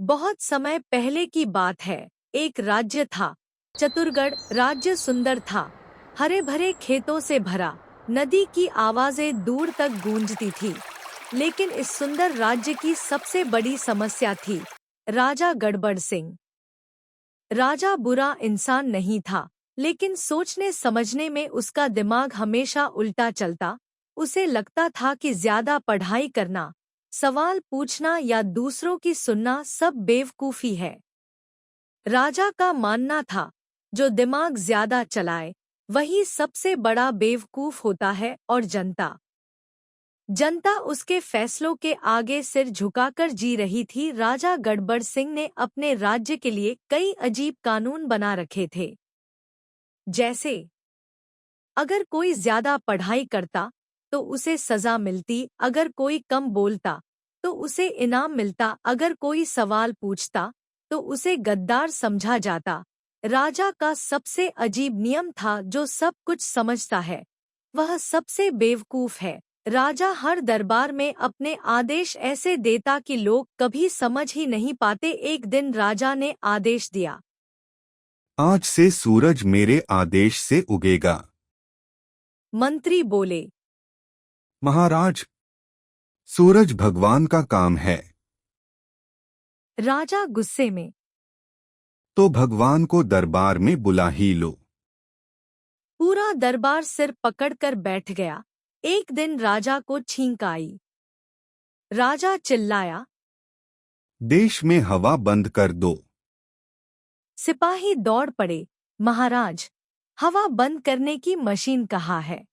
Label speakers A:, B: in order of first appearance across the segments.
A: बहुत समय पहले की बात है। एक राज्य था, चतुरगढ़। राज्य सुंदर था, हरे भरे खेतों से भरा। नदी की आवाजें दूर तक गूंजती थी। लेकिन इस सुंदर राज्य की सबसे बड़ी समस्या थी राजा गड़बड़ सिंह। राजा बुरा इंसान नहीं था, लेकिन सोचने समझने में उसका दिमाग हमेशा उल्टा चलता। उसे लगता था कि ज्यादा पढ़ाई करना, सवाल पूछना या दूसरों की सुनना सब बेवकूफी है। राजा का मानना था, जो दिमाग ज्यादा चलाए वही सबसे बड़ा बेवकूफ होता है। और जनता जनता उसके फैसलों के आगे सिर झुकाकर जी रही थी। राजा गड़बड़ सिंह ने अपने राज्य के लिए कई अजीब कानून बना रखे थे। जैसे, अगर कोई ज्यादा पढ़ाई करता तो उसे सजा मिलती, अगर कोई कम बोलता तो उसे इनाम मिलता, अगर कोई सवाल पूछता तो उसे गद्दार समझा जाता। राजा का सबसे अजीब नियम था, जो सब कुछ समझता है वह सबसे बेवकूफ है। राजा हर दरबार में अपने आदेश ऐसे देता कि लोग कभी समझ ही नहीं पाते। एक दिन राजा ने आदेश दिया,
B: आज से सूरज मेरे आदेश से उगेगा।
A: मंत्री बोले,
B: महाराज, सूरज भगवान का काम है।
A: राजा गुस्से में,
B: तो भगवान को दरबार में बुला ही लो।
A: पूरा दरबार सिर पकड़कर बैठ गया। एक दिन राजा को छींक आई। राजा चिल्लाया,
B: देश में हवा बंद कर दो।
A: सिपाही दौड़ पड़े, महाराज, हवा बंद करने की मशीन कहाँ है?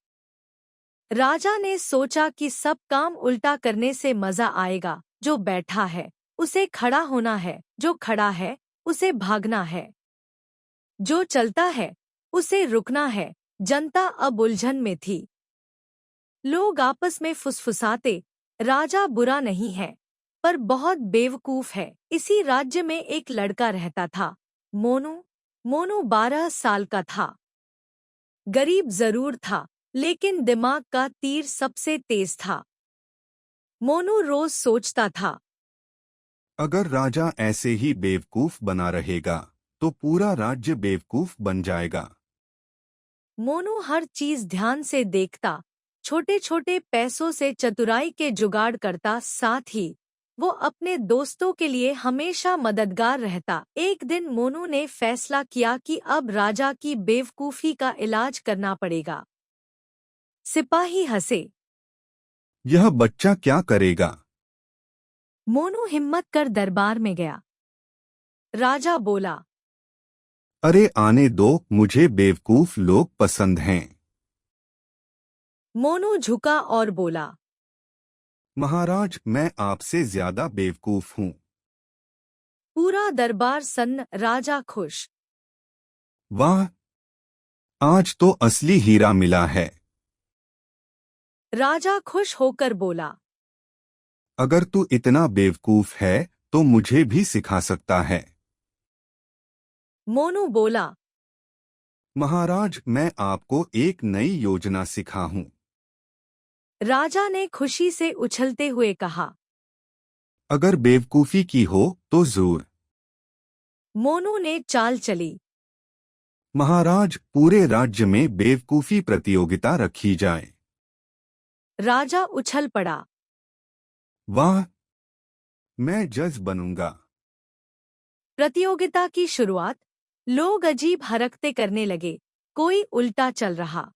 A: राजा ने सोचा कि सब काम उल्टा करने से मजा आएगा। जो बैठा है उसे खड़ा होना है, जो खड़ा है उसे भागना है, जो चलता है उसे रुकना है। जनता अब उलझन में थी। लोग आपस में फुसफुसाते, राजा बुरा नहीं है पर बहुत बेवकूफ है। इसी राज्य में एक लड़का रहता था, मोनू। मोनू 12 साल का था। गरीब जरूर था, लेकिन दिमाग का तीर सबसे तेज था। मोनू रोज सोचता था,
B: अगर राजा ऐसे ही बेवकूफ बना रहेगा तो पूरा राज्य बेवकूफ बन जाएगा।
A: मोनू हर चीज ध्यान से देखता, छोटे छोटे पैसों से चतुराई के जुगाड़ करता, साथ ही वो अपने दोस्तों के लिए हमेशा मददगार रहता। एक दिन मोनू ने फैसला किया कि अब राजा की बेवकूफी का इलाज करना पड़ेगा। सिपाही हंसे।
B: यह बच्चा क्या करेगा?
A: मोनू हिम्मत कर दरबार में गया। राजा बोला,
B: अरे आने दो, मुझे बेवकूफ लोग पसंद हैं।
A: मोनू झुका और बोला,
B: महाराज, मैं आपसे ज्यादा बेवकूफ हूँ।
A: पूरा दरबार सन्न, राजा खुश।
B: वाह, आज तो असली हीरा मिला है।
A: राजा खुश होकर बोला,
B: अगर तू इतना बेवकूफ है तो मुझे भी सिखा सकता है।
A: मोनू बोला,
B: महाराज, मैं आपको एक नई योजना सिखाऊं।
A: राजा ने खुशी से उछलते हुए कहा।
B: अगर बेवकूफी की हो तो जरूर।
A: मोनू ने चाल चली।
B: महाराज, पूरे राज्य में बेवकूफी प्रतियोगिता रखी जाए।
A: राजा उछल पड़ा।
B: वाह, मैं जज बनूंगा।
A: प्रतियोगिता की शुरुआत, लोग अजीब हरकतें करने लगे। कोई उल्टा चल रहा,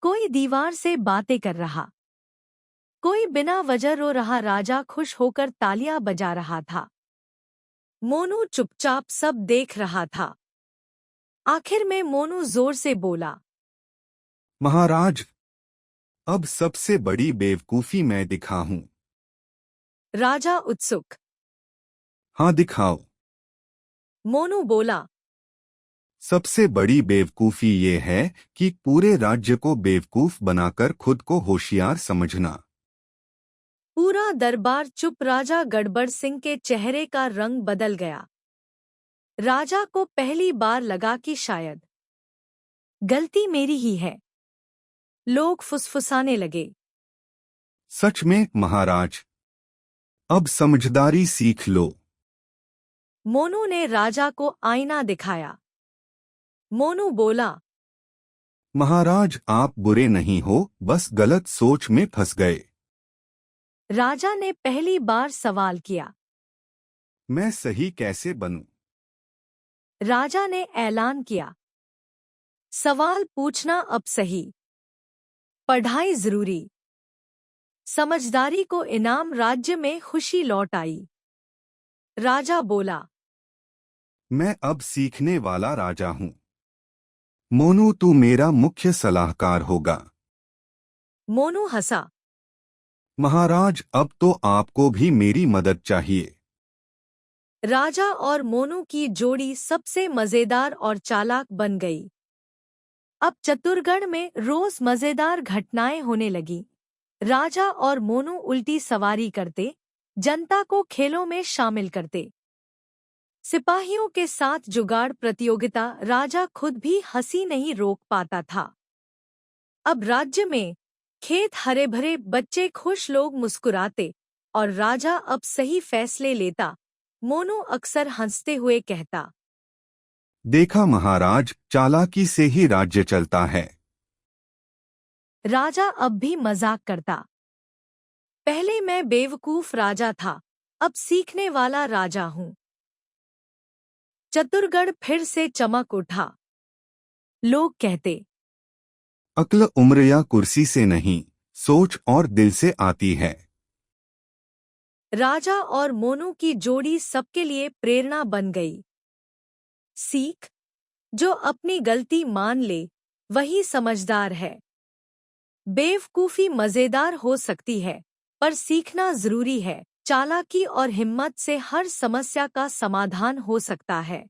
A: कोई दीवार से बातें कर रहा, कोई बिना वजह रो रहा। राजा खुश होकर तालियां बजा रहा था। मोनू चुपचाप सब देख रहा था। आखिर में मोनू जोर से बोला,
B: महाराज, अब सबसे बड़ी बेवकूफी मैं दिखाऊं।
A: राजा उत्सुक।
B: हाँ, दिखाओ।
A: मोनू बोला,
B: सबसे बड़ी बेवकूफी ये है कि पूरे राज्य को बेवकूफ बनाकर खुद को होशियार समझना।
A: पूरा दरबार चुप। राजा गड़बड़ सिंह के चेहरे का रंग बदल गया। राजा को पहली बार लगा कि शायद गलती मेरी ही है। लोग फुसफुसाने लगे,
B: सच में महाराज, अब समझदारी सीख लो।
A: मोनू ने राजा को आईना दिखाया। मोनू बोला,
B: महाराज आप बुरे नहीं हो, बस गलत सोच में फंस गए।
A: राजा ने पहली बार सवाल किया।
B: मैं सही कैसे बनूं?
A: राजा ने ऐलान किया, सवाल पूछना अब सही, पढ़ाई जरूरी। समझदारी को इनाम, राज्य में खुशी लौट आई। राजा बोला,
B: मैं अब सीखने वाला राजा हूं। मोनू तू मेरा मुख्य सलाहकार होगा।
A: मोनू हंसा।
B: महाराज अब तो आपको भी मेरी मदद चाहिए।
A: राजा और मोनू की जोड़ी सबसे मजेदार और चालाक बन गई। अब चतुरगढ़ में रोज मजेदार घटनाएं होने लगी। राजा और मोनू उल्टी सवारी करते, जनता को खेलों में शामिल करते। सिपाहियों के साथ जुगाड़ प्रतियोगिता, राजा खुद भी हंसी नहीं रोक पाता था। अब राज्य में खेत हरे भरे, बच्चे खुश, लोग मुस्कुराते और राजा अब सही फैसले लेता। मोनू अक्सर हंसते हुए कहता,
B: देखा महाराज, चालाकी से ही राज्य चलता है।
A: राजा अब भी मजाक करता, पहले मैं बेवकूफ राजा था, अब सीखने वाला राजा हूं। चतुरगढ़ फिर से चमक उठा। लोग कहते,
B: अक्ल उम्र या कुर्सी से नहीं, सोच और दिल से आती है।
A: राजा और मोनू की जोड़ी सबके लिए प्रेरणा बन गई। सीख, जो अपनी गलती मान ले वही समझदार है। बेवकूफी मजेदार हो सकती है, पर सीखना जरूरी है। चालाकी और हिम्मत से हर समस्या का समाधान हो सकता है।